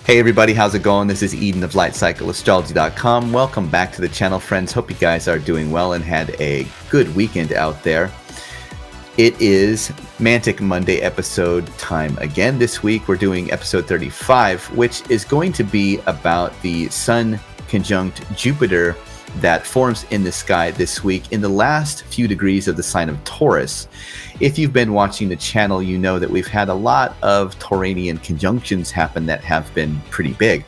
Hey everybody, how's it going? This is Eden of Astrology.com. Welcome back to the channel, friends. Hope you guys are doing well and had a good weekend out there. It is Mantic Monday episode time again. This week we're doing episode 35, which is going to be about the Sun conjunct Jupiter that forms in the sky this week in the last few degrees of the sign of Taurus. If you've been watching the channel, you know that we've had a lot of Tauranian conjunctions happen that have been pretty big.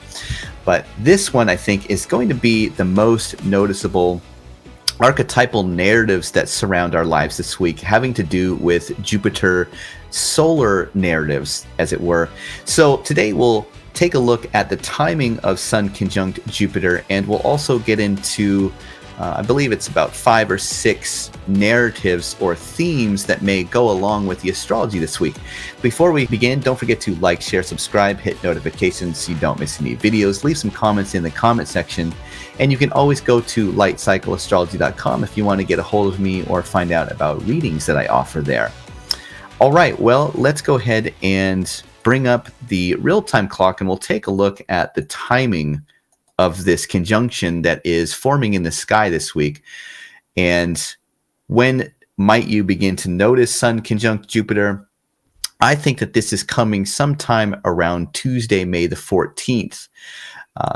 But this one, I think, is going to be the most noticeable archetypal narratives that surround our lives this week, having to do with Jupiter solar narratives, as it were. So today we'll take a look at the timing of Sun conjunct Jupiter, and we'll also get into I believe it's about 5 or 6 narratives or themes that may go along with the astrology this week. Before we begin, don't forget to like, share, subscribe, hit notifications so you don't miss any videos. Leave some comments in the comment section, and you can always go to lightcycleastrology.com if you want to get a hold of me or find out about readings that I offer there. All right, well, let's go ahead and bring up the real-time clock, and we'll take a look at the timing of this conjunction that is forming in the sky this week. And when might you begin to notice Sun conjunct Jupiter? I think that this is coming sometime around Tuesday, May the 14th.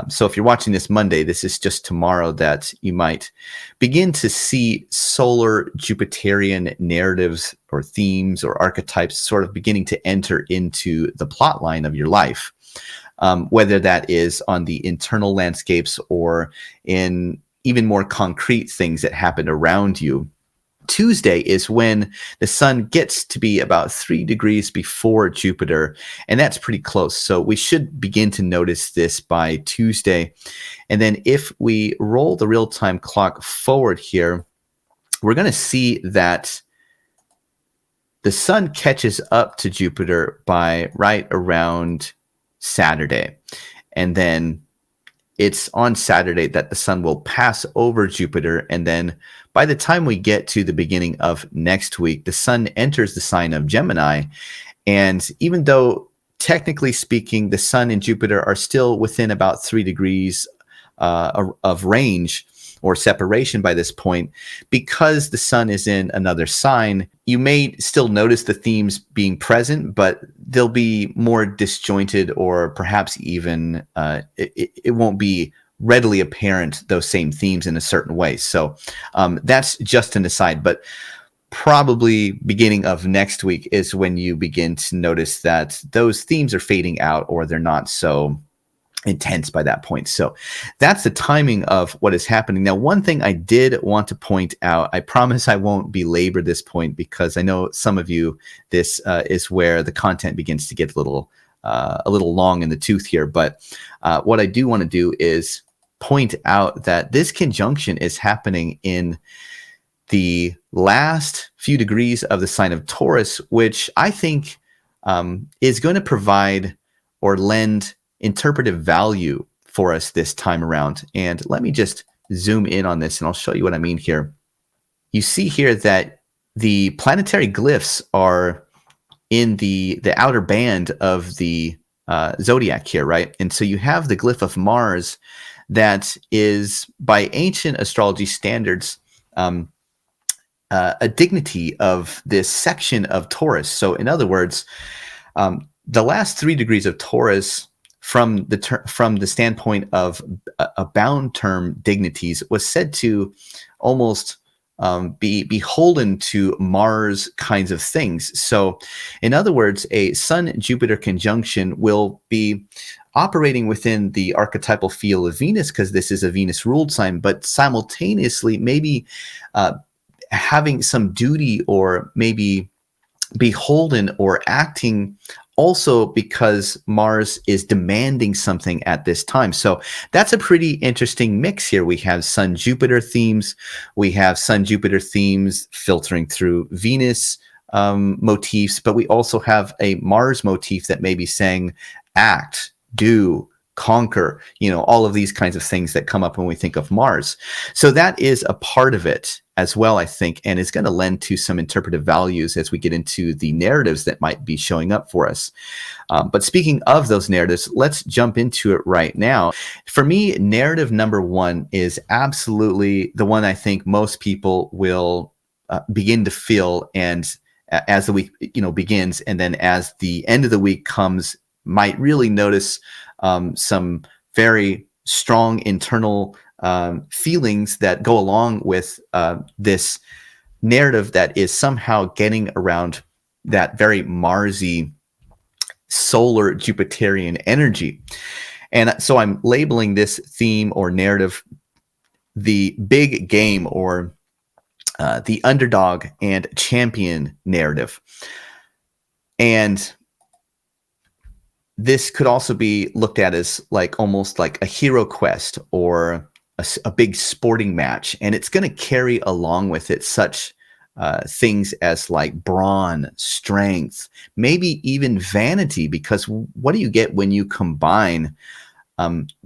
So if you're watching this Monday, this is just tomorrow that you might begin to see solar Jupiterian narratives or themes or archetypes sort of beginning to enter into the plot line of your life. Whether that is on the internal landscapes or in even more concrete things that happen around you. Tuesday is when the sun gets to be about 3 degrees before Jupiter, and that's pretty close. So we should begin to notice this by Tuesday. And then if we roll the real-time clock forward here, we're going to see that the sun catches up to Jupiter by right around Saturday, and then it's on Saturday that the sun will pass over Jupiter, and then by the time we get to the beginning of next week, the sun enters the sign of Gemini. And even though technically speaking the sun and Jupiter are still within about 3 degrees of range or separation by this point, because the sun is in another sign, you may still notice the themes being present, but they'll be more disjointed, or perhaps even it won't be readily apparent, those same themes in a certain way. So that's just an aside, but probably beginning of next week is when you begin to notice that those themes are fading out, or they're not so intense by that point. So that's the timing of what is happening. Now, one thing I did want to point out, I promise I won't belabor this point, because I know some of you, this is where the content begins to get a little long in the tooth here. But what I do want to do is point out that this conjunction is happening in the last few degrees of the sign of Taurus, which I think is going to provide or lend interpretive value for us this time around. And let me just zoom in on this, and I'll show you what I mean here. You see here that the planetary glyphs are in the outer band of the zodiac here, right? And so you have the glyph of Mars that is, by ancient astrology standards, a dignity of this section of Taurus. So in other words, the last 3 degrees of Taurus, from the standpoint of a bound term dignities, was said to almost be beholden to Mars kinds of things. So in other words, a Sun-Jupiter conjunction will be operating within the archetypal field of Venus, because this is a Venus-ruled sign, but simultaneously maybe having some duty, or maybe beholden or acting also because Mars is demanding something at this time. So that's a pretty interesting mix here. We have Sun-Jupiter themes. We have Sun-Jupiter themes filtering through Venus motifs, but we also have a Mars motif that may be saying act, do, conquer, all of these kinds of things that come up when we think of Mars. So that is a part of it as well, I think, and is going to lend to some interpretive values as we get into the narratives that might be showing up for us. But speaking of those narratives, let's jump into it right now. For me, narrative number one is absolutely the one I think most people will begin to feel, and as the week begins, and then as the end of the week comes, might really notice some very strong internal feelings that go along with this narrative that is somehow getting around that very Marsy solar Jupiterian energy. And so I'm labeling this theme or narrative the big game, or the underdog and champion narrative. And this could also be looked at as almost like a hero quest or a big sporting match. And it's going to carry along with it such things as brawn, strength, maybe even vanity, because what do you get when you combine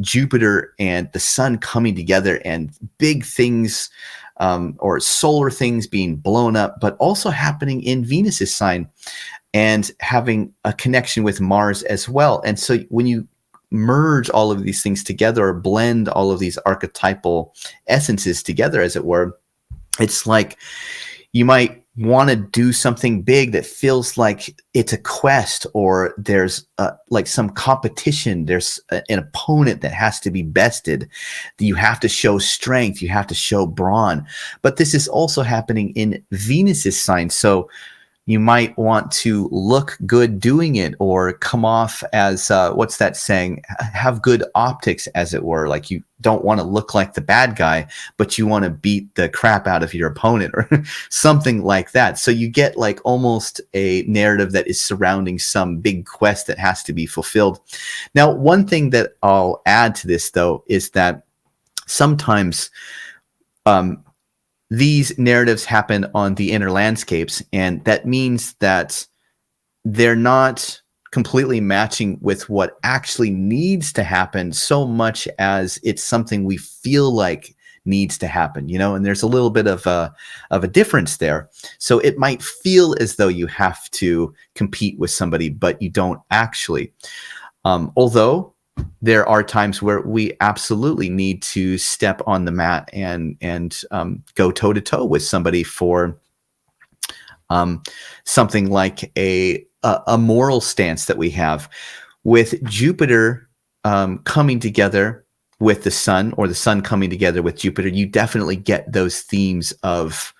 Jupiter and the sun coming together and big things or solar things being blown up, but also happening in Venus's sign and having a connection with Mars as well. And so when you merge all of these things together, or blend all of these archetypal essences together, as it were, it's like you might want to do something big that feels like it's a quest, or there's some competition. There's an opponent that has to be bested. You have to show strength. You have to show brawn. But this is also happening in Venus's sign. So you might want to look good doing it, or come off as, what's that saying? Have good optics, as it were. Like, you don't want to look like the bad guy, but you want to beat the crap out of your opponent, or something like that. So you get almost a narrative that is surrounding some big quest that has to be fulfilled. Now, one thing that I'll add to this, though, is that sometimes these narratives happen on the inner landscapes, and that means that they're not completely matching with what actually needs to happen, so much as it's something we feel like needs to happen, and there's a little bit of a difference there. So it might feel as though you have to compete with somebody, but you don't actually. Although there are times where we absolutely need to step on the mat and go toe to toe with somebody for something like a moral stance that we have. With Jupiter coming together with the sun, or the sun coming together with Jupiter, you definitely get those themes of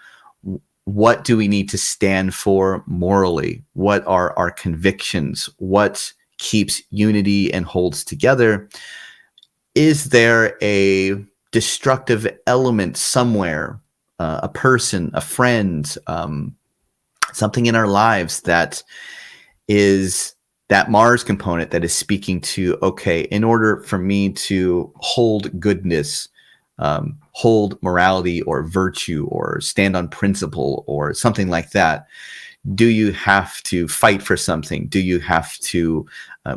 what do we need to stand for morally? What are our convictions? What keeps unity and holds together? Is there a destructive element somewhere, a person, a friend, something in our lives that is that Mars component that is speaking to, okay, in order for me to hold goodness, hold morality or virtue, or stand on principle, or something like that, do you have to fight for something? Do you have to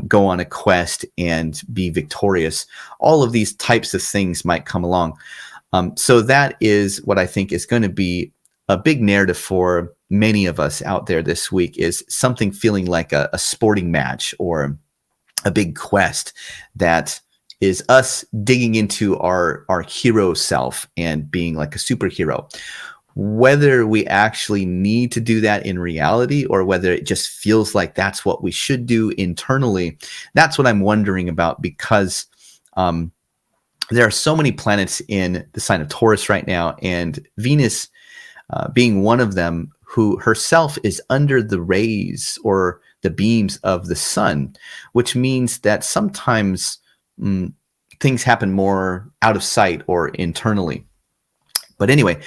go on a quest and be victorious? All of these types of things might come along. So that is what I think is going to be a big narrative for many of us out there this week, is something feeling like a sporting match or a big quest that is us digging into our hero self and being like a superhero. Whether we actually need to do that in reality, or whether it just feels like that's what we should do internally, that's what I'm wondering about, because there are so many planets in the sign of Taurus right now, and Venus being one of them, who herself is under the rays or the beams of the sun, which means that sometimes things happen more out of sight or internally. But anyway,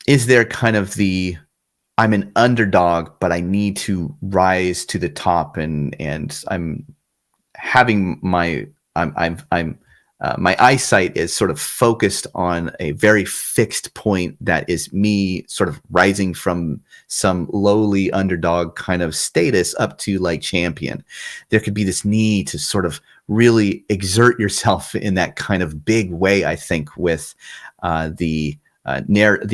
is there kind of the, I'm an underdog, but I need to rise to the top, and I'm having my, I'm my eyesight is sort of focused on a very fixed point that is me sort of rising from some lowly underdog kind of status up to like champion. There could be this need to sort of really exert yourself in that kind of big way, I think, with the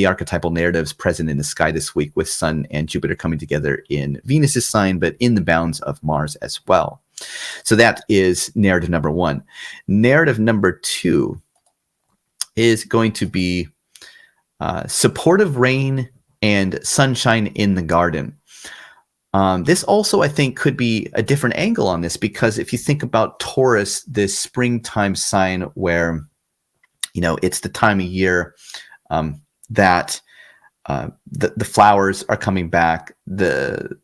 archetypal narratives present in the sky this week, with Sun and Jupiter coming together in Venus's sign, but in the bounds of Mars as well. So that is narrative number one. Narrative number two is going to be supportive rain and sunshine in the garden. This also, I think, could be a different angle on this, because if you think about Taurus, this springtime sign where, it's the time of year that the flowers are coming back, the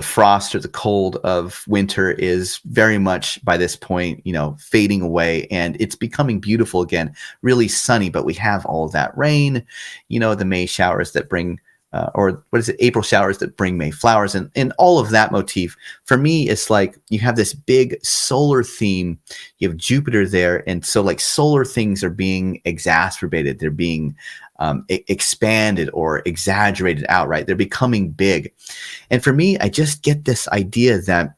frost or the cold of winter is very much by this point fading away, and it's becoming beautiful again, really sunny. But we have all of that rain, the May showers that bring April showers that bring May flowers, and all of that motif. For me, it's like you have this big solar theme. You have Jupiter there, and so like solar things are being exacerbated. They're being expanded or exaggerated out, right? They're becoming big. And for me, I just get this idea that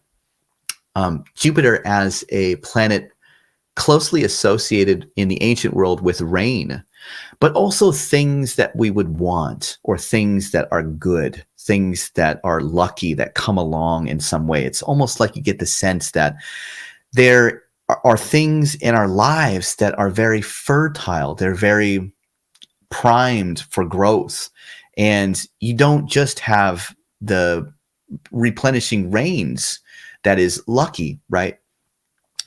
Jupiter as a planet closely associated in the ancient world with rain, but also things that we would want, or things that are good, things that are lucky, that come along in some way. It's almost like you get the sense that there are things in our lives that are very fertile. They're very primed for growth. And you don't just have the replenishing rains that is lucky, right?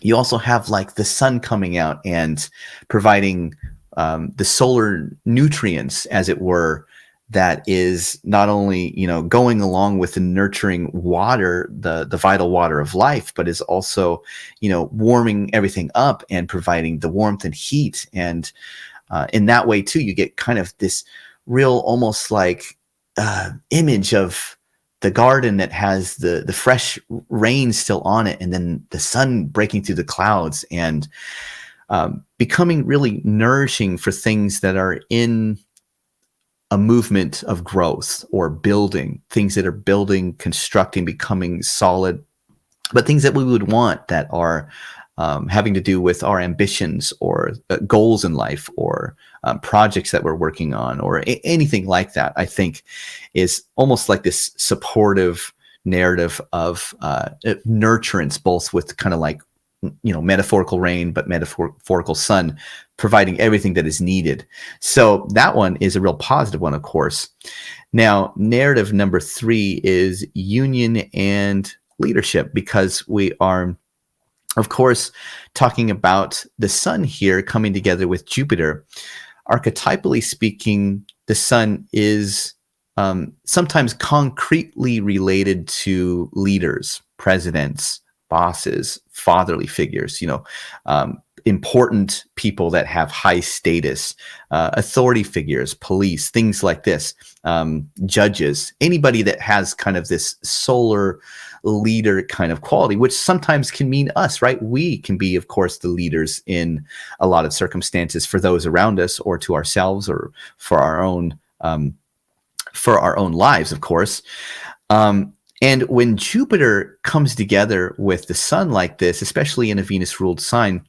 You also have like the sun coming out and providing the solar nutrients, as it were, that is not only, going along with the nurturing water, the vital water of life, but is also, warming everything up and providing the warmth and heat. And in that way too, you get kind of this real, almost like image of the garden that has the fresh rain still on it, and then the sun breaking through the clouds and becoming really nourishing for things that are in a movement of growth or building, things that are building, constructing, becoming solid, but things that we would want that are having to do with our ambitions or goals in life, or projects that we're working on, or anything like that, I think is almost like this supportive narrative of nurturance, both with kind of like, metaphorical rain, but metaphorical sun providing everything that is needed. So that one is a real positive one, of course. Now, narrative number three is union and leadership, because we are, of course, talking about the sun here coming together with Jupiter. Archetypally speaking, the sun is sometimes concretely related to leaders, presidents, bosses, fatherly figures, important people that have high status, authority figures, police, things like this, judges, anybody that has kind of this solar leader kind of quality, which sometimes can mean us, right? We can be, of course, the leaders in a lot of circumstances for those around us, or to ourselves, or for our own lives, of course. And when Jupiter comes together with the sun like this, especially in a Venus-ruled sign,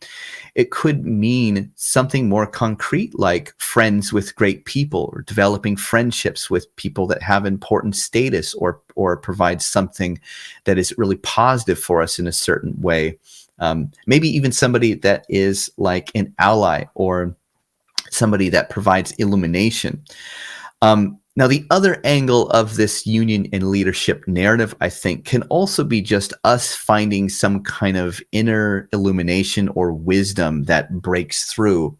it could mean something more concrete, like friends with great people, or developing friendships with people that have important status, or provide something that is really positive for us in a certain way. Maybe even somebody that is like an ally, or somebody that provides illumination. Now, the other angle of this union and leadership narrative, I think, can also be just us finding some kind of inner illumination or wisdom that breaks through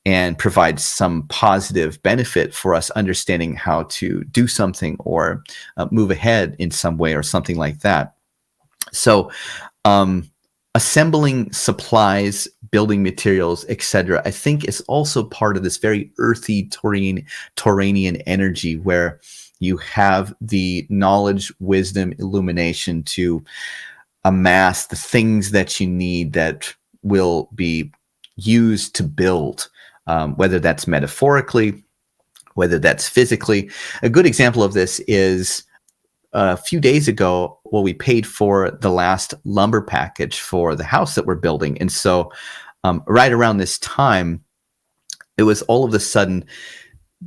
and provides some positive benefit for us understanding how to do something, or move ahead in some way, or something like that. So, assembling supplies, building materials, etc., I think is also part of this very earthy Tauranian energy, where you have the knowledge, wisdom, illumination to amass the things that you need that will be used to build, whether that's metaphorically, whether that's physically. A good example of this is a few days ago, we paid for the last lumber package for the house that we're building. And so right around this time, it was all of a sudden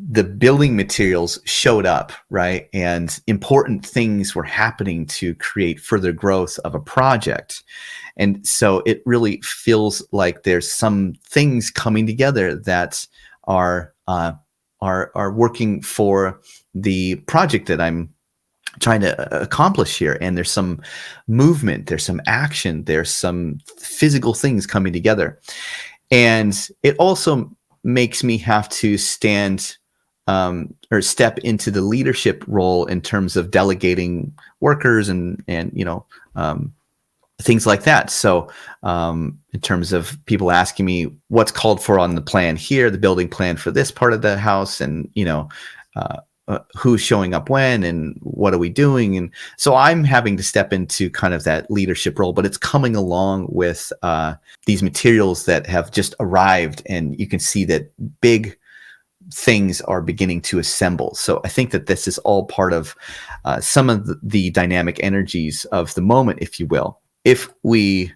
the building materials showed up, right? And important things were happening to create further growth of a project. And so it really feels like there's some things coming together that are working for the project that I'm trying to accomplish here. And there's some movement, there's some action, there's some physical things coming together. And it also makes me have to stand or step into the leadership role in terms of delegating workers and things like that. So in terms of people asking me what's called for on the plan here, the building plan for this part of the house, and who's showing up when and what are we doing. And so I'm having to step into kind of that leadership role, but it's coming along with these materials that have just arrived, and you can see that big things are beginning to assemble. So I think that this is all part of some of the dynamic energies of the moment, if you will. If we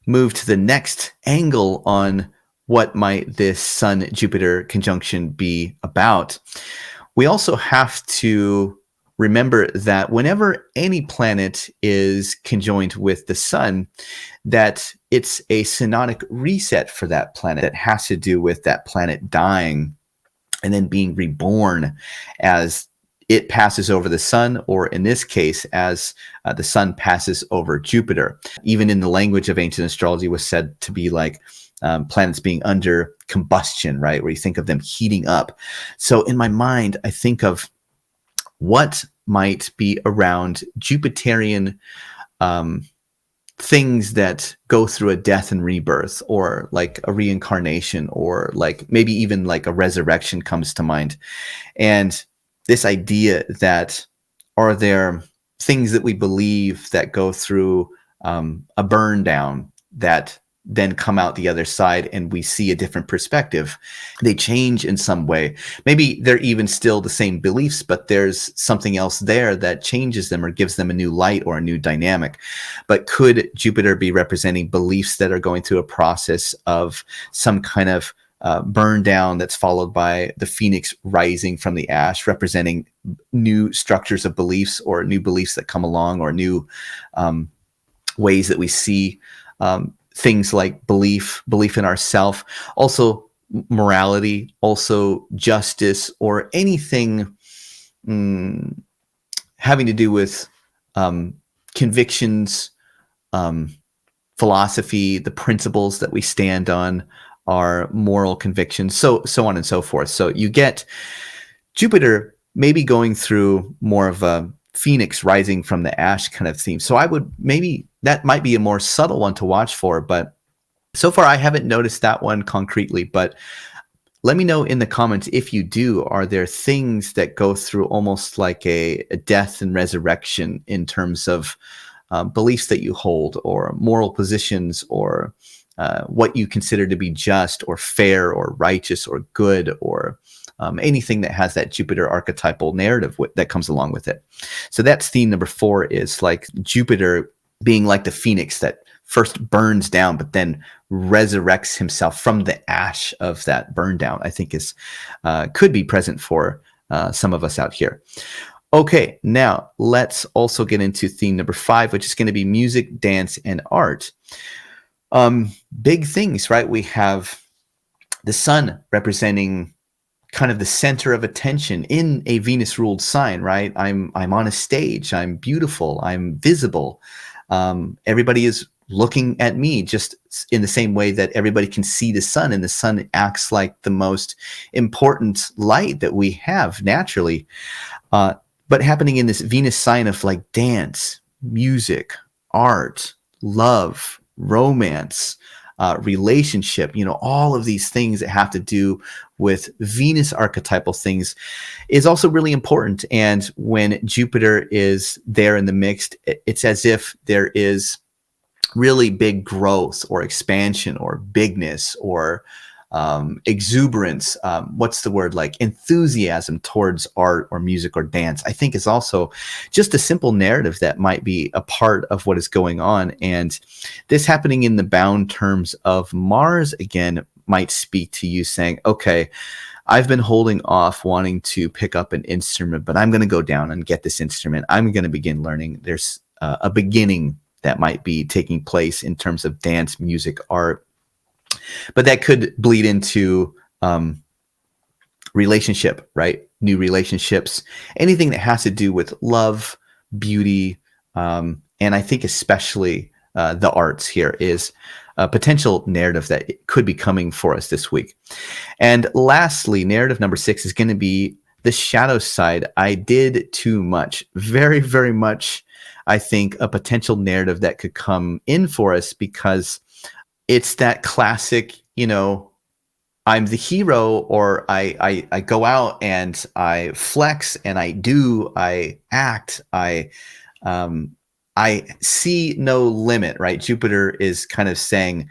move to the next angle on what might this Sun-Jupiter conjunction be about, we also have to remember that whenever any planet is conjoined with the sun, that it's a synodic reset for that planet that has to do with that planet dying and then being reborn as it passes over the sun, or in this case, as the sun passes over Jupiter. Even in the language of ancient astrology was said to be like planets being under combustion, right? Where you think of them heating up. So in my mind, I think of what might be around Jupiterian things that go through a death and rebirth, or like a reincarnation, or like maybe even like a resurrection comes to mind. And this idea that, are there things that we believe that go through a burn down that then come out the other side and we see a different perspective? They change in some way. Maybe they're even still the same beliefs, but there's something else there that changes them or gives them a new light or a new dynamic. But could Jupiter be representing beliefs that are going through a process of some kind of burn down that's followed by the phoenix rising from the ash, representing new structures of beliefs or new beliefs that come along, or new ways that we see things like belief in ourself, also morality, also justice, or anything having to do with convictions, philosophy, the principles that we stand on, our moral convictions, so on and so forth. So you get Jupiter maybe going through more of a phoenix rising from the ash kind of theme. So I would, maybe that might be a more subtle one to watch for, but so far I haven't noticed that one concretely. But let me know in the comments if you do. Are there things that go through almost like a death and resurrection in terms of beliefs that you hold, or moral positions, or what you consider to be just or fair or righteous or good, or anything that has that Jupiter archetypal narrative that comes along with it. So that's theme number 4, is like Jupiter being like the phoenix that first burns down, but then resurrects himself from the ash of that burn down. I think is could be present for some of us out here. Okay, now let's also get into theme number 5, which is going to be music, dance, and art. Big things, right? We have the sun representing kind of the center of attention in a Venus ruled sign, right? I'm on a stage, I'm beautiful, I'm visible. Everybody is looking at me, just in the same way that everybody can see the sun, and the sun acts like the most important light that we have naturally. But happening in this Venus sign of like dance, music, art, love, romance, relationship, all of these things that have to do with Venus archetypal things is also really important. And when Jupiter is there in the mix, it's as if there is really big growth or expansion or bigness or exuberance. What's the word, like enthusiasm towards art or music or dance, I think is also just a simple narrative that might be a part of what is going on. And this happening in the bound terms of Mars again might speak to you saying, okay, I've been holding off wanting to pick up an instrument, but I'm going to go down and get this instrument. I'm going to begin learning. There's a beginning that might be taking place in terms of dance, music, art. But that could bleed into relationship, right? New relationships, anything that has to do with love, beauty, and I think especially the arts here is a potential narrative that could be coming for us this week. And lastly, narrative number 6 is going to be the shadow side. I did too much. Very, very much, I think, a potential narrative that could come in for us because it's that classic, I'm the hero, or I go out and I flex and I act, I see no limit, right? Jupiter is kind of saying,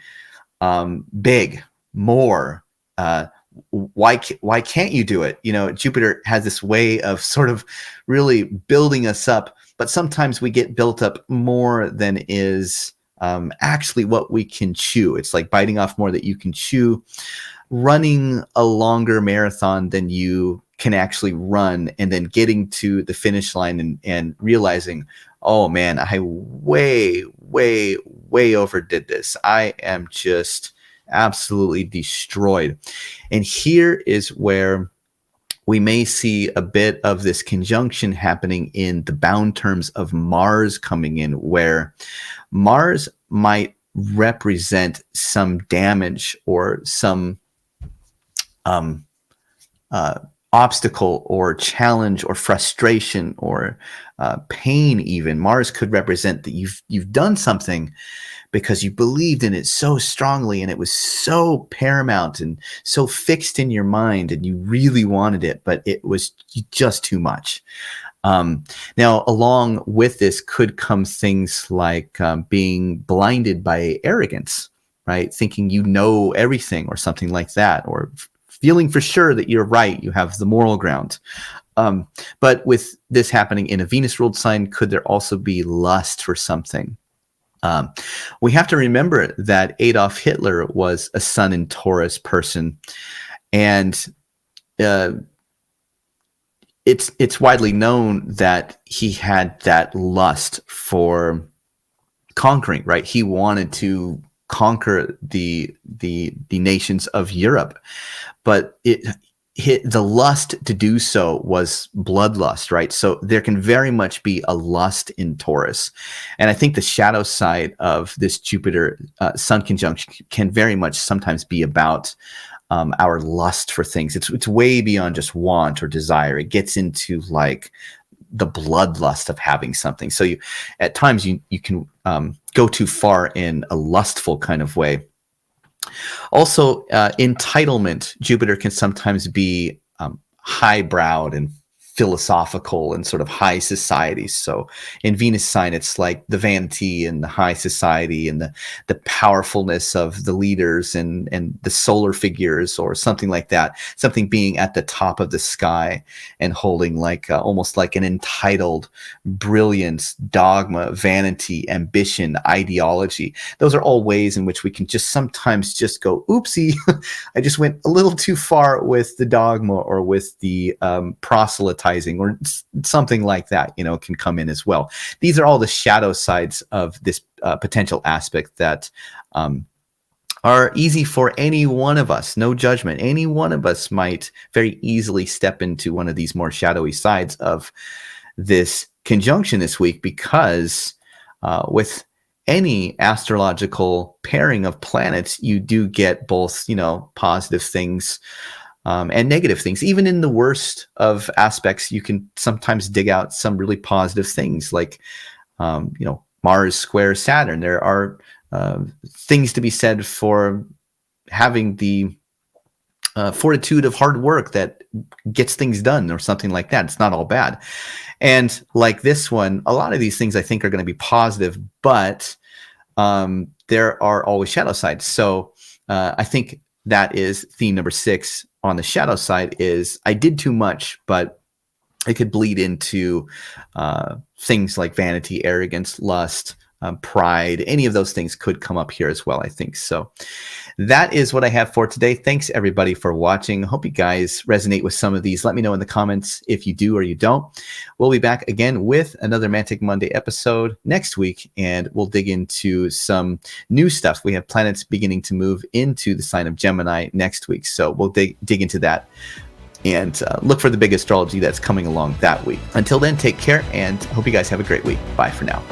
big, more, why can't you do it? Jupiter has this way of sort of really building us up, but sometimes we get built up more than is actually what we can chew. It's like biting off more that you can chew, running a longer marathon than you can actually run, and then getting to the finish line and realizing, oh man, I way overdid this. I am just absolutely destroyed. And here is where we may see a bit of this conjunction happening in the bound terms of Mars coming in, where Mars might represent some damage or some obstacle or challenge or frustration or pain. Even Mars could represent that you've done something because you believed in it so strongly and it was so paramount and so fixed in your mind and you really wanted it, but it was just too much. Now, along with this could come things like being blinded by arrogance, right? Thinking you know everything or something like that, or feeling for sure that you're right, you have the moral ground. But with this happening in a Venus ruled sign, could there also be lust for something? We have to remember that Adolf Hitler was a Sun in Taurus person, and it's widely known that he had that lust for conquering, right? He wanted to conquer the nations of Europe, but the lust to do so was bloodlust, right? So there can very much be a lust in Taurus. And I think the shadow side of this Jupiter Sun conjunction can very much sometimes be about our lust for things. It's way beyond just want or desire. It gets into like the bloodlust of having something. So at times you can go too far in a lustful kind of way. Also, entitlement. Jupiter can sometimes be highbrowed and philosophical and sort of high society. So in Venus sign, it's like the vanity and the high society and the powerfulness of the leaders and the solar figures or something like that. Something being at the top of the sky and holding like almost like an entitled brilliance, dogma, vanity, ambition, ideology. Those are all ways in which we can just sometimes just go, oopsie, I just went a little too far with the dogma or with the proselytizing or something like that, can come in as well. These are all the shadow sides of this potential aspect that are easy for any one of us. No judgment. Any one of us might very easily step into one of these more shadowy sides of this conjunction this week, because with any astrological pairing of planets, you do get both, positive things and negative things. Even in the worst of aspects, you can sometimes dig out some really positive things, like Mars square Saturn. There are things to be said for having the fortitude of hard work that gets things done or something like that. It's not all bad. And like this one, a lot of these things I think are going to be positive, but there are always shadow sides. So I think that is theme number 6 on the shadow side is I did too much, but it could bleed into things like vanity, arrogance, lust, pride. Any of those things could come up here as well, I think. So that is what I have for today. Thanks, everybody, for watching. Hope you guys resonate with some of these. Let me know in the comments if you do or you don't. We'll be back again with another Mantic Monday episode next week, and we'll dig into some new stuff. We have planets beginning to move into the sign of Gemini next week, so we'll dig into that and look for the big astrology that's coming along that week. Until then, take care, and hope you guys have a great week. Bye for now.